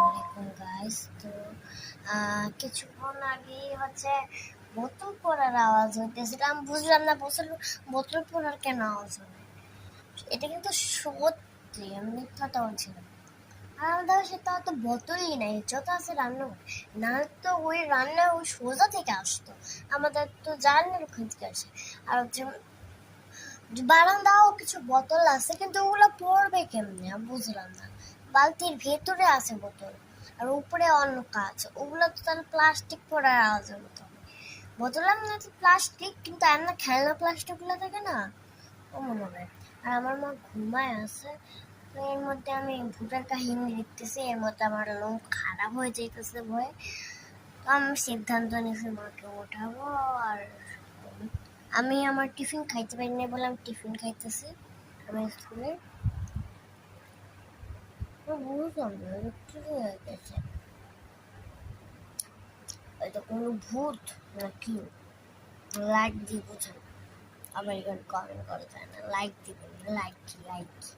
আলাইকুম গাইস। তো কিছুক্ষণ আগে হচ্ছে বোতল পড়ার আওয়াজ হইতেছিল। আমি বুঝলাম না বোতল পড়ার কেন আওয়াজ হবে। এটা কিন্তু সত্যি, আমি মিথ্যাটা বলছিলাম। আর আমাদের সেটা তো বোতলই নাই, যত আছে রান্নাঘর। না তো ওই রান্না ওই সোজা থেকে আসতো, আমাদের তো জানলার ওখান থেকে আসে। আর হচ্ছে বারান্দাও কিছু বোতল আছে, কিন্তু ওগুলো পড়বে কেমনে আমি বুঝলাম না। বালতির ভেতরে আছে বোতল, আর উপরে অন্য কাজ, ওগুলো তো তাহলে প্লাস্টিক পড়ার আওয়াজের মতো হবে। বোতল না তো প্লাস্টিক, কিন্তু এমন খেলনা প্লাস্টিক গুলো থাকে না, ও মনে হবে। আর আমার মা ঘুমায় আছে, তো এর মধ্যে আমি ভূতের কাহিনী দেখতেছি, এর মধ্যে আমার লোম খারাপ হয়ে যাইতেছে ভয়ে। তো আমি সিদ্ধান্ত নিয়েছি মাকে ওঠাবো। আর আমি আমার টিফিন খাইতে পারি না বলে আমি টিফিন খাইতেছি আমার স্কুলে। বুঝলাম না কি হয়ে গেছে, এটা কোনো ভূত নাকি? লাইক দিয়ে বুঝান, আবার এখানে কমেন্ট করা যায় না। লাইক দিবেন, লাইক কি লাইক কি?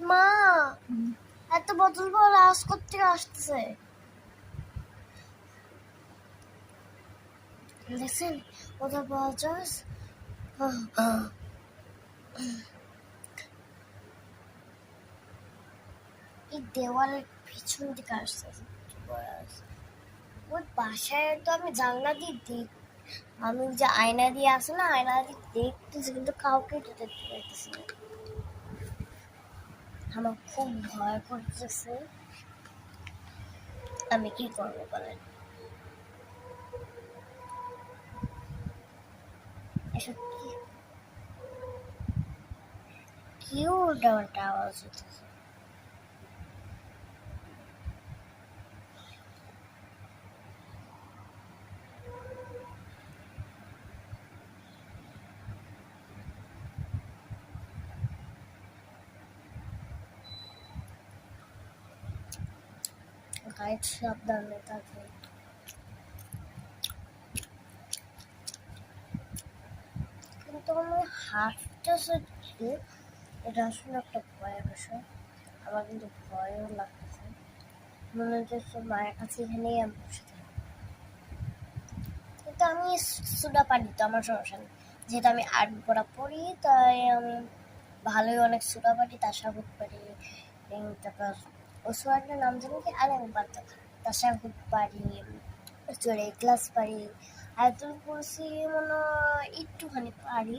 মা, এত বোতল বল আওয়াজ করতে আসতেছে দেখছেন? কোথাও পাওয়া যায়? এই দেওয়ালের পিছন দিকে আসতেছে। ওই বাসায় তো আমি জানলা দিয়ে দেখ, আমি যে আয়না দিয়ে আসে না, আয়না দিয়ে দেখতেছি, কিন্তু কাউকে তো দেখতে পাইতেছি না। আমার খুব ভয় করতেছে, আমি কি করবো বলেন? এসব কি কি উল্টাপাল্টা আওয়াজ হতেছে? গাইড সাবধানে থাকবেন। কিন্তু আমি হাঁটতেছি, এটা আসলে একটা ভয়ের বিষয়। আমার কিন্তু ভয়ও লাগতেছে, মনে হচ্ছে মায়ের কাছে এখানেই আমি বসে থাকি। কিন্তু আমি সুডা পারি, তো আমার সমস্যা নেই, যেহেতু আমি আর্ট পড়া পড়ি, তাই আমি ভালোই অনেক সুডা পারি, তাসাহুদ পারি। তারপর ও সোয়াটার নাম জানি কি, আরে আমি বাদ দাও। তাসাহুদ পারি, চলে ক্লাস পারি, আয়াতুল কুরসি মনে হয় একটুখানি পারি।